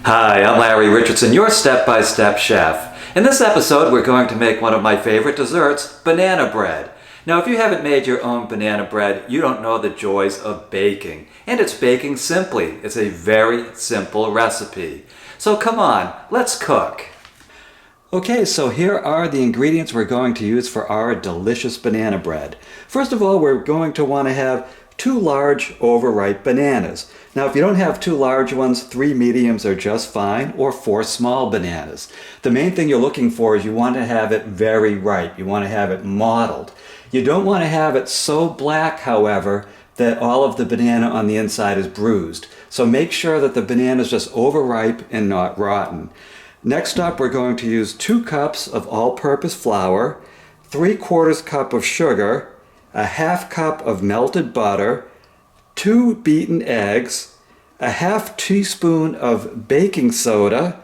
Hi, I'm Larry Richardson, your step-by-step chef. In this episode, we're going to make one of my favorite desserts, banana bread. Now, if you haven't made your own banana bread, you don't know the joys of baking. And it's baking simply. It's a very simple recipe. So come on, let's cook. Okay, so here are the ingredients we're going to use for our delicious banana bread. First of all, we're going to want to have 2 large overripe bananas. Now, if you don't have 2 large ones, 3 mediums are just fine, or 4 small bananas. The main thing you're looking for is you want to have it very ripe. You want to have it mottled. You don't want to have it so black, however, that all of the banana on the inside is bruised. So make sure that the banana is just overripe and not rotten. Next up, we're going to use 2 cups of all-purpose flour, 3/4 cup of sugar, a 1/2 cup of melted butter, 2 beaten eggs, a 1/2 teaspoon of baking soda,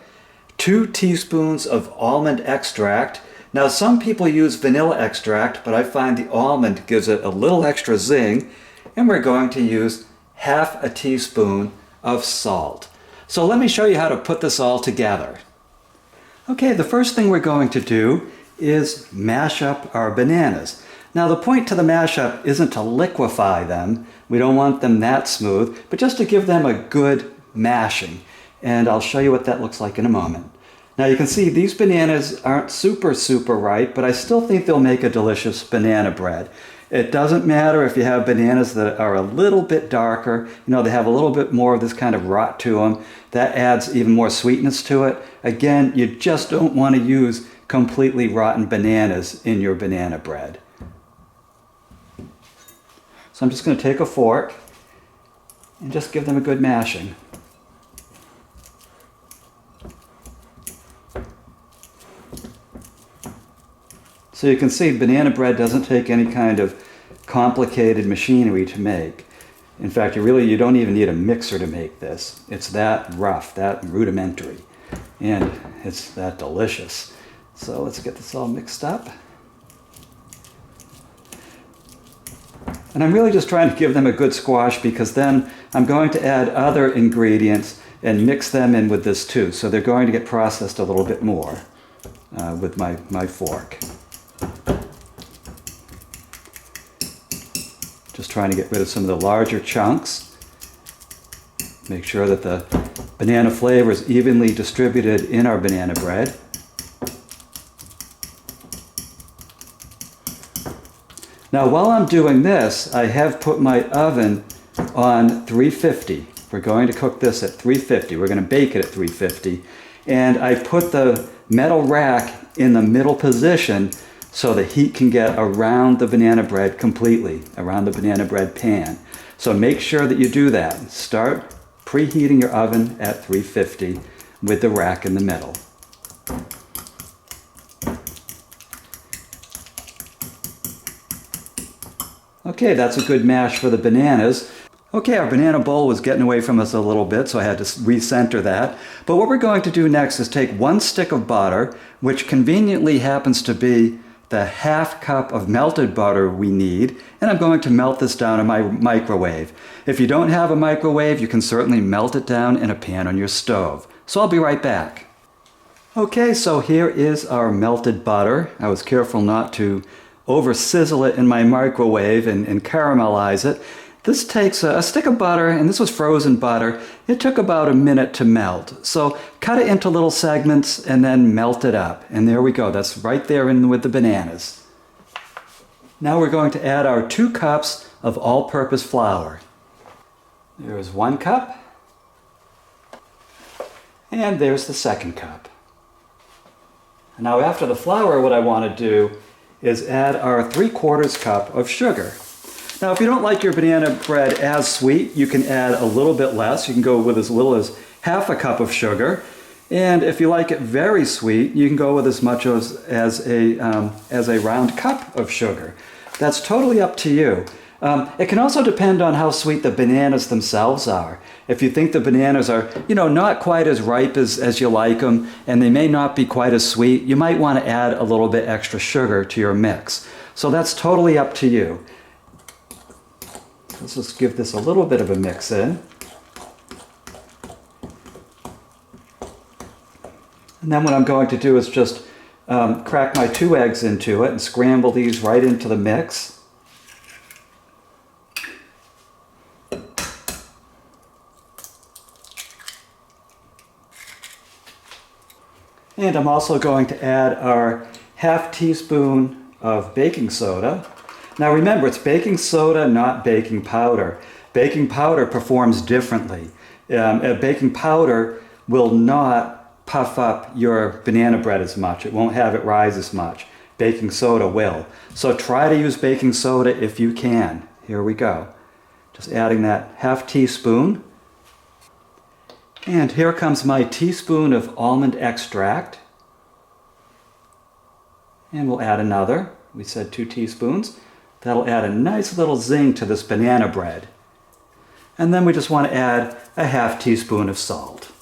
2 teaspoons of almond extract. Now, some people use vanilla extract, but I find the almond gives it a little extra zing. And we're going to use 1/2 teaspoon of salt. So let me show you how to put this all together. Okay, the first thing we're going to do is mash up our bananas. Now, the point to the mashup isn't to liquefy them. We don't want them that smooth, but just to give them a good mashing. And I'll show you what that looks like in a moment. Now, you can see these bananas aren't super ripe, but I still think they'll make a delicious banana bread. It doesn't matter if you have bananas that are a little bit darker. You know, they have a little bit more of this kind of rot to them. That adds even more sweetness to it. Again, you just don't want to use completely rotten bananas in your banana bread. So I'm just going to take a fork and just give them a good mashing. So you can see banana bread doesn't take any kind of complicated machinery to make. In fact, you don't even need a mixer to make this. It's that rough, that rudimentary, and it's that delicious. So let's get this all mixed up. And I'm really just trying to give them a good squash, because then I'm going to add other ingredients and mix them in with this too. So they're going to get processed a little bit more with my fork. Just trying to get rid of some of the larger chunks. Make sure that the banana flavor is evenly distributed in our banana bread. Now, while I'm doing this, I have put my oven on 350. We're going to cook this at 350. We're going to bake it at 350. And I put the metal rack in the middle position so the heat can get around the banana bread completely, around the banana bread pan. So make sure that you do that. Start preheating your oven at 350 with the rack in the middle. Okay, that's a good mash for the bananas. Okay, our banana bowl was getting away from us a little bit, so I had to recenter that. But what we're going to do next is take 1 stick of butter, which conveniently happens to be the 1/2 cup of melted butter we need, and I'm going to melt this down in my microwave. If you don't have a microwave, you can certainly melt it down in a pan on your stove. So I'll be right back. Okay, so here is our melted butter. I was careful not to over sizzle it in my microwave and caramelize it. This takes a stick of butter, and this was frozen butter. It took about a minute to melt. So cut it into little segments and then melt it up. And there we go. That's right there in with the bananas. Now we're going to add our 2 cups of all-purpose flour. There's 1 cup. And there's the 2nd cup. Now after the flour, what I want to do is add our 3/4 cup of sugar. Now, if you don't like your banana bread as sweet, you can add a little bit less. You can go with as little as 1/2 cup of sugar. And if you like it very sweet, you can go with as much as a round cup of sugar. That's totally up to you. It can also depend on how sweet the bananas themselves are. If you think the bananas are, not quite as ripe as you like them, and they may not be quite as sweet, you might want to add a little bit extra sugar to your mix. So that's totally up to you. Let's just give this a little bit of a mix in. And then what I'm going to do is just crack my 2 eggs into it and scramble these right into the mix. And I'm also going to add our ½ teaspoon of baking soda. Now remember, it's baking soda, not baking powder. Baking powder performs differently. Baking powder will not puff up your banana bread as much. It won't have it rise as much. Baking soda will. So try to use baking soda if you can. Here we go. Just adding that ½ teaspoon. And here comes my teaspoon of almond extract. And we'll add another. We said 2 teaspoons. That'll add a nice little zing to this banana bread. And then we just want to add a ½ teaspoon of salt.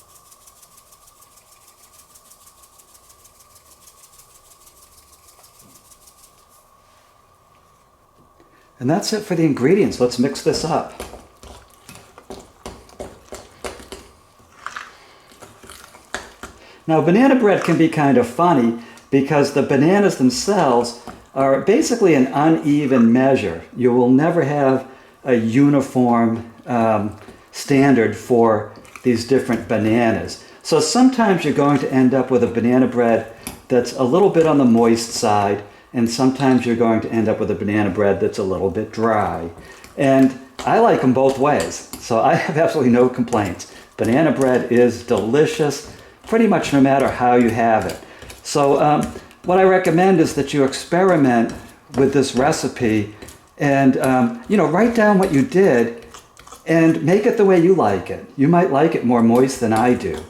And that's it for the ingredients. Let's mix this up. Now, banana bread can be kind of funny because the bananas themselves are basically an uneven measure. You will never have a uniform standard for these different bananas. So sometimes you're going to end up with a banana bread that's a little bit on the moist side, and sometimes you're going to end up with a banana bread that's a little bit dry. And I like them both ways, so I have absolutely no complaints. Banana bread is delicious, pretty much no matter how you have it. So what I recommend is that you experiment with this recipe and write down what you did and make it the way you like it. You might like it more moist than I do.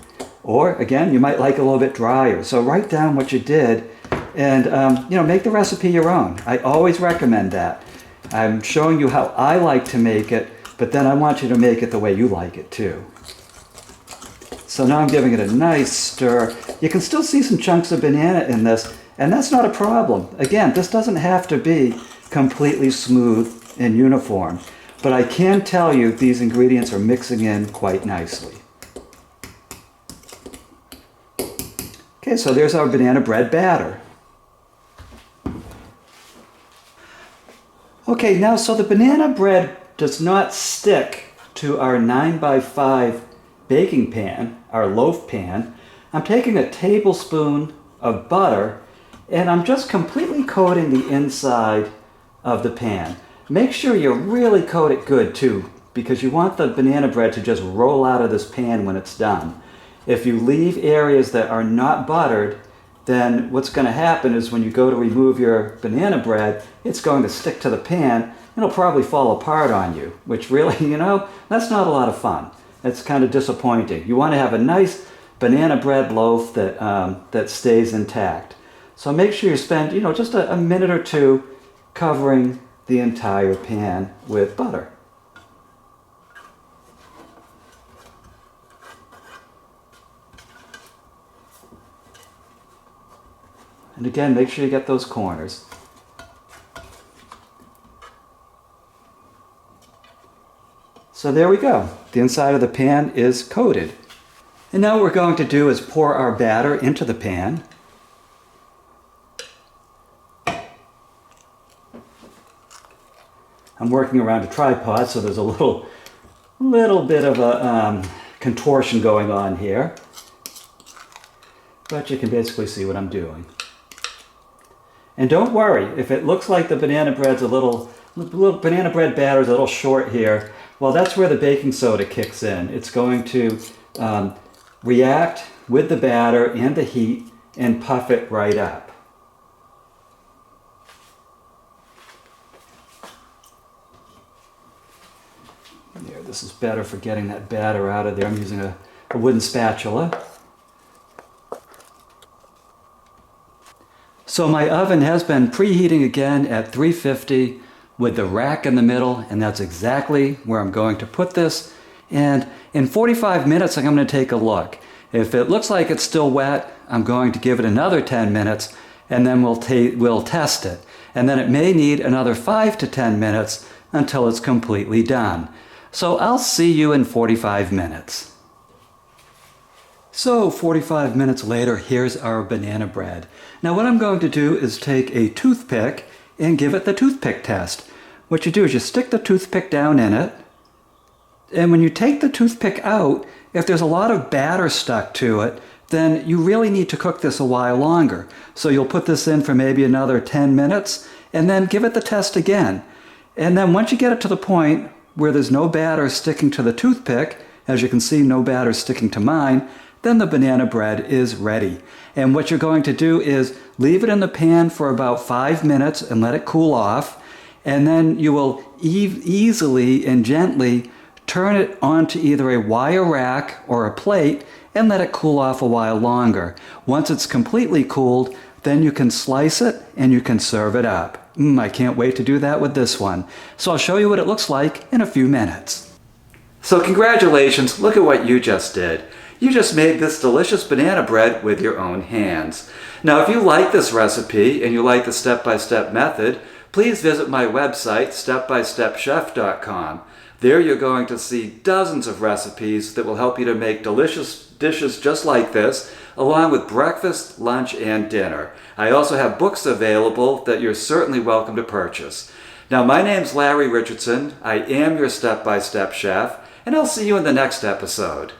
Or again, you might like it a little bit drier. So write down what you did and make the recipe your own. I always recommend that. I'm showing you how I like to make it, but then I want you to make it the way you like it too. So now I'm giving it a nice stir. You can still see some chunks of banana in this, and that's not a problem. Again, this doesn't have to be completely smooth and uniform, but I can tell you these ingredients are mixing in quite nicely. Okay, so there's our banana bread batter. Okay, now so the banana bread does not stick to our 9x5 baking pan, our loaf pan. I'm taking a tablespoon of butter and I'm just completely coating the inside of the pan. Make sure you really coat it good too, because you want the banana bread to just roll out of this pan when it's done. If you leave areas that are not buttered, then what's going to happen is when you go to remove your banana bread, it's going to stick to the pan and it'll probably fall apart on you, which really, that's not a lot of fun. It's kind of disappointing. You want to have a nice banana bread loaf that stays intact. So make sure you spend, just a minute or two covering the entire pan with butter. And again, make sure you get those corners. So there we go. The inside of the pan is coated. And now what we're going to do is pour our batter into the pan. I'm working around a tripod, so there's a little bit of a contortion going on here. But you can basically see what I'm doing. And don't worry, if it looks like the banana bread's banana bread batter's a little short here, well, that's where the baking soda kicks in. It's going to react with the batter and the heat and puff it right up. There, this is better for getting that batter out of there. I'm using a wooden spatula. So my oven has been preheating again at 350 with the rack in the middle, and that's exactly where I'm going to put this. And in 45 minutes, I'm going to take a look. If it looks like it's still wet, I'm going to give it another 10 minutes, and then we'll test it. And then it may need another 5 to 10 minutes until it's completely done. So I'll see you in 45 minutes. So 45 minutes later, here's our banana bread. Now what I'm going to do is take a toothpick and give it the toothpick test. What you do is you stick the toothpick down in it, and when you take the toothpick out, if there's a lot of batter stuck to it, then you really need to cook this a while longer. So you'll put this in for maybe another 10 minutes, and then give it the test again. And then once you get it to the point where there's no batter sticking to the toothpick, as you can see, no batter sticking to mine, then the banana bread is ready. And what you're going to do is leave it in the pan for about 5 minutes and let it cool off. And then you will easily and gently turn it onto either a wire rack or a plate and let it cool off a while longer. Once it's completely cooled, then you can slice it and you can serve it up. I can't wait to do that with this one. So I'll show you what it looks like in a few minutes. So congratulations, look at what you just did. You just made this delicious banana bread with your own hands. Now if you like this recipe and you like the step-by-step method, please visit my website, stepbystepchef.com. There you're going to see dozens of recipes that will help you to make delicious dishes just like this, along with breakfast, lunch, and dinner. I also have books available that you're certainly welcome to purchase. Now my name's Larry Richardson, I am your step-by-step chef, and I'll see you in the next episode.